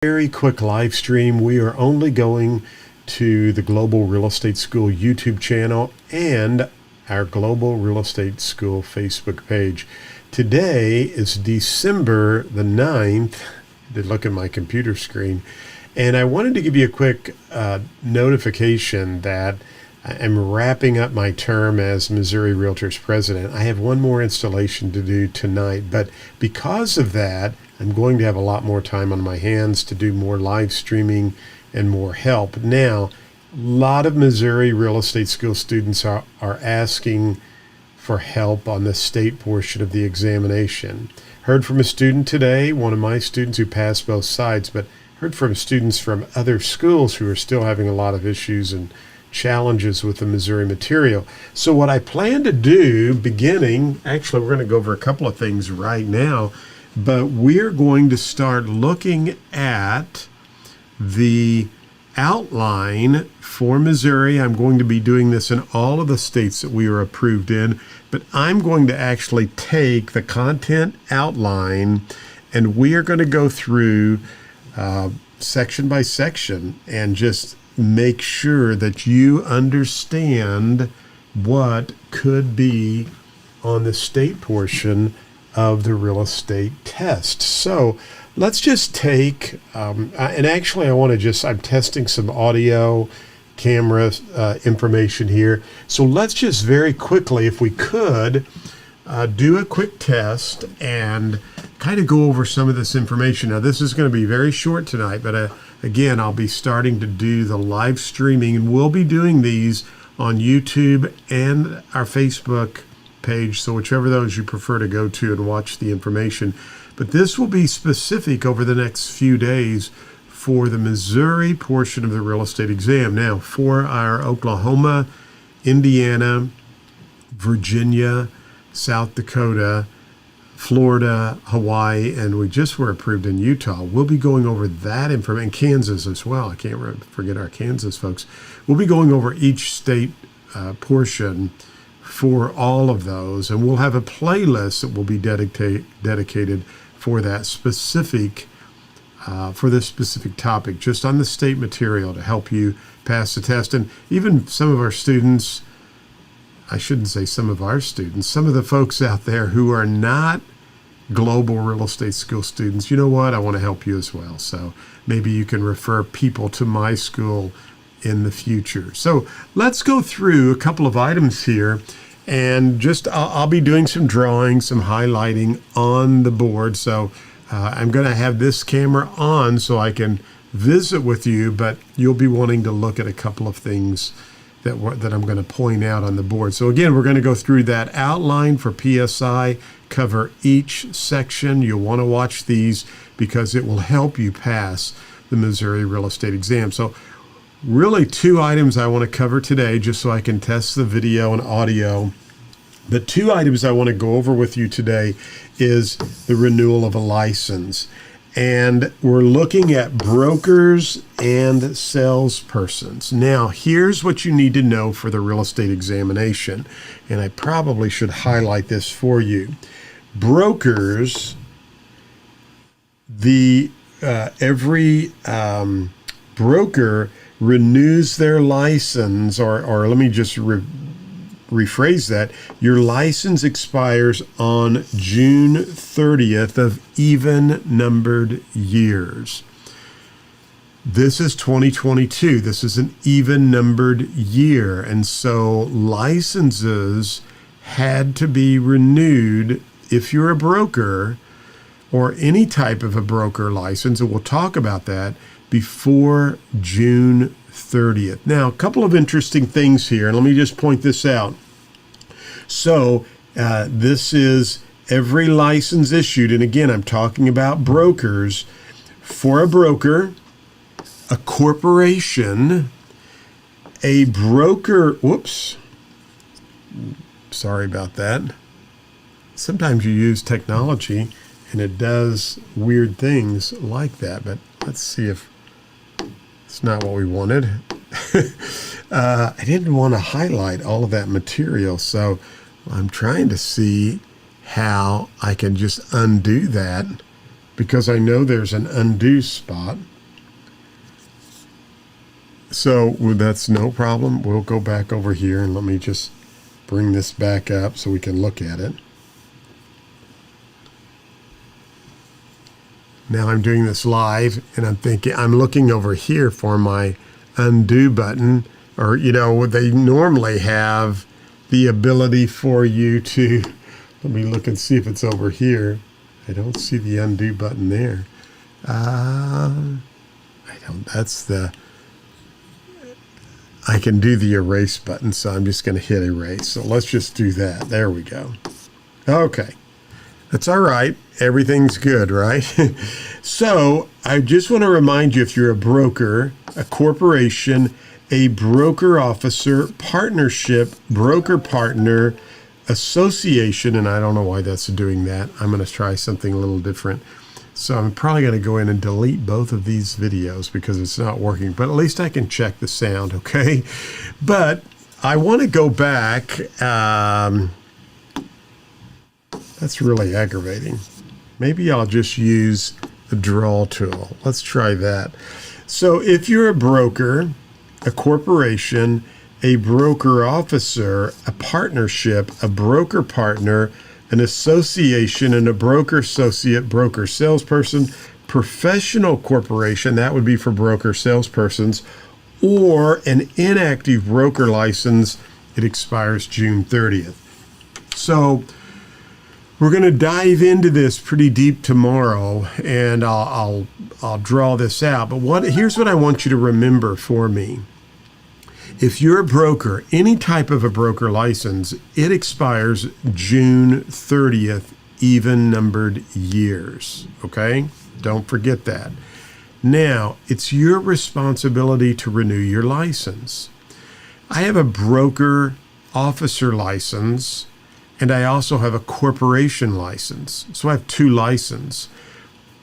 Very quick live stream. We are only going to the Global Real Estate School YouTube channel and our Global Real Estate School Facebook page. Today is December the 9th. I did look at my computer screen, and I wanted to give you a quick notification that I'm wrapping up my term as Missouri Realtors President. I have one more installation to do tonight, but because of that, I'm going to have a lot more time on my hands to do more live streaming and more help. Now, a lot of Missouri Real Estate School students are asking for help on the state portion of the examination. Heard from a student today, one of my students who passed both sides, but heard from students from other schools who are still having a lot of issues and challenges with the Missouri material. So what I plan to do actually we're going to go over a couple of things right now, but we're going to start looking at the outline for Missouri. I'm going to be doing this in all of the states that we are approved in, but I'm going to actually take the content outline and we are going to go through section by section and just make sure that you understand what could be on the state portion of the real estate test. So let's just take, and actually I'm testing some audio camera information here. So let's just very quickly, if we could, do a quick test and kind of go over some of this information. Now, this is going to be very short tonight, but again, I'll be starting to do the live streaming, and we'll be doing these on YouTube and our Facebook page, so whichever those you prefer to go to and watch the information. But this will be specific over the next few days for the Missouri portion of the real estate exam. Now, for our Oklahoma, Indiana, Virginia, South Dakota, Florida, Hawaii, and we just were approved in Utah. We'll be going over that information, and Kansas as well. I can't forget our Kansas folks. We'll be going over each state portion for all of those, and we'll have a playlist that will be dedicated for that specific, for this specific topic, just on the state material to help you pass the test. And even some of our students, I shouldn't say some of our students, some of the folks out there who are not Global Real Estate School students, you know what? I want to help you as well. So maybe you can refer people to my school in the future. So let's go through a couple of items here, and just I'll be doing some drawing, some highlighting on the board. So I'm going to have this camera on so I can visit with you, but you'll be wanting to look at a couple of things that I'm going to point out on the board. So again, we're going to go through that outline for PSI, cover each section. You'll want to watch these because it will help you pass the Missouri real estate exam. So really two items I want to cover today, just so I can test the video and audio. The two items I want to go over with you today is the renewal of a license. And we're looking at brokers and salespersons. Now, here's what you need to know for the real estate examination. And I probably should highlight this for you. Brokers, every broker renews their license, or let me just rephrase that. Your license expires on June 30th of even numbered years. This is 2022. This is an even numbered year. And so licenses had to be renewed if you're a broker or any type of a broker license, and we'll talk about that, before June 30th. Now, a couple of interesting things here, and let me just point this out. So this is every license issued, and again, I'm talking about brokers. For a broker, a corporation, a broker, whoops, sorry about that. Sometimes you use technology and it does weird things like that, but let's see if it's not what we wanted. I didn't want to highlight all of that material, so I'm trying to see how I can just undo that, because I know there's an undo spot. So that's no problem. We'll go back over here and let me just bring this back up so we can look at it. Now I'm doing this live and I'm looking over here for my undo button, or, they normally have the ability for you to, let me look and see if it's over here. I don't see the undo button there. I can do the erase button, so I'm just going to hit erase. So let's just do that. There we go. Okay. That's all right. Everything's good, right? So I just want to remind you, if you're a broker, a corporation, a broker officer, partnership, broker partner, association, and I don't know why that's doing that. I'm going to try something a little different. So I'm probably going to go in and delete both of these videos because it's not working, but at least I can check the sound, okay? But I want to go back. That's really aggravating. Maybe I'll just use the draw tool. Let's try that. So if you're a broker, a corporation, a broker officer, a partnership, a broker partner, an association, and a broker associate, broker salesperson, professional corporation, that would be for broker salespersons, or an inactive broker license, it expires June 30th. So we're going to dive into this pretty deep tomorrow, and I'll draw this out. But here's what I want you to remember for me. If you're a broker, any type of a broker license, it expires June 30th, even numbered years. Okay? Don't forget that. Now, it's your responsibility to renew your license. I have a broker officer license, and I also have a corporation license. So I have two licenses.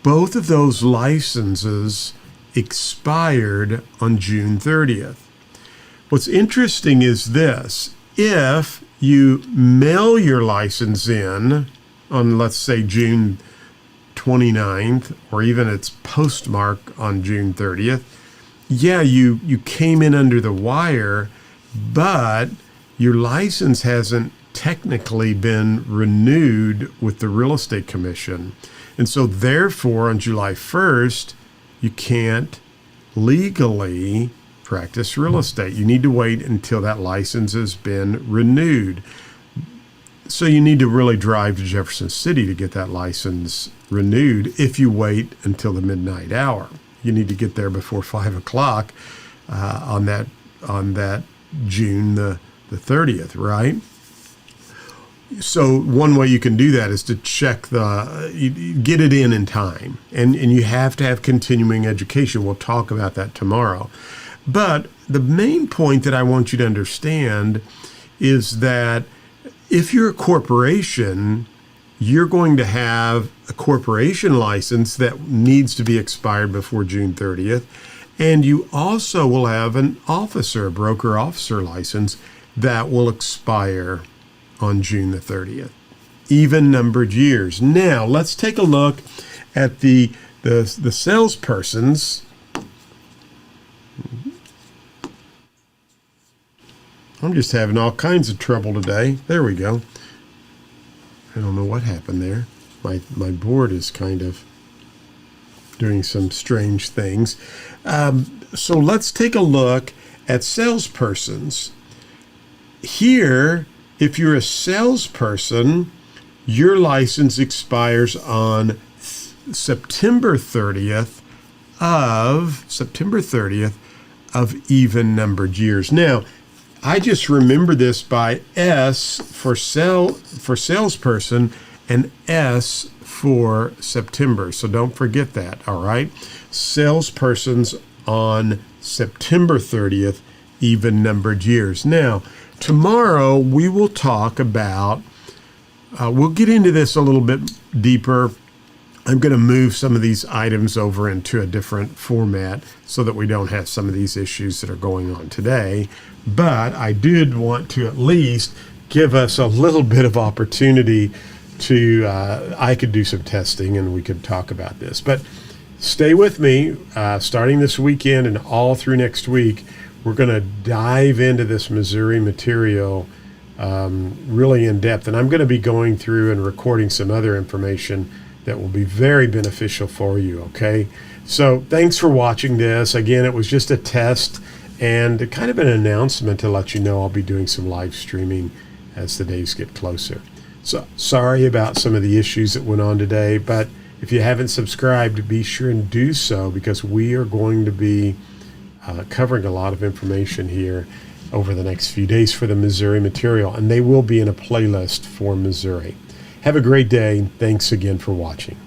Both of those licenses expired on June 30th. What's interesting is this: if you mail your license in on, let's say, June 29th, or even it's postmarked on June 30th, yeah, you came in under the wire, but your license hasn't technically been renewed with the Real Estate Commission. And so therefore, on July 1st, you can't legally practice real estate. You need to wait until that license has been renewed. So you need to really drive to Jefferson City to get that license renewed. If you wait until the midnight hour, you need to get there before 5 o'clock on that June the 30th, right? So one way you can do that is to check get it in time. And you have to have continuing education. We'll talk about that tomorrow. But the main point that I want you to understand is that if you're a corporation, you're going to have a corporation license that needs to be expired before June 30th. And you also will have an officer, a broker officer license that will expire on June the 30th. Even numbered years. Now, let's take a look at the salespersons. I'm just having all kinds of trouble today. There we go. I don't know what happened there. My board is kind of doing some strange things. So let's take a look at salespersons. Here, if you're a salesperson, your license expires on September 30th of even numbered years. Now, I just remember this by S for salesperson and S for September. So don't forget that, all right? Salespersons on September 30th, even numbered years. Now, tomorrow we will talk about, we'll get into this a little bit deeper. I'm going to move some of these items over into a different format so that we don't have some of these issues that are going on today. But I did want to at least give us a little bit of opportunity to, I could do some testing and we could talk about this. But stay with me starting this weekend and all through next week. We're going to dive into this Missouri material really in depth. And I'm going to be going through and recording some other information that will be very beneficial for you, okay? So thanks for watching this. Again, it was just a test and kind of an announcement to let you know I'll be doing some live streaming as the days get closer. So sorry about some of the issues that went on today, but if you haven't subscribed, be sure and do so, because we are going to be covering a lot of information here over the next few days for the Missouri material, and they will be in a playlist for Missouri. Have a great day. Thanks again for watching.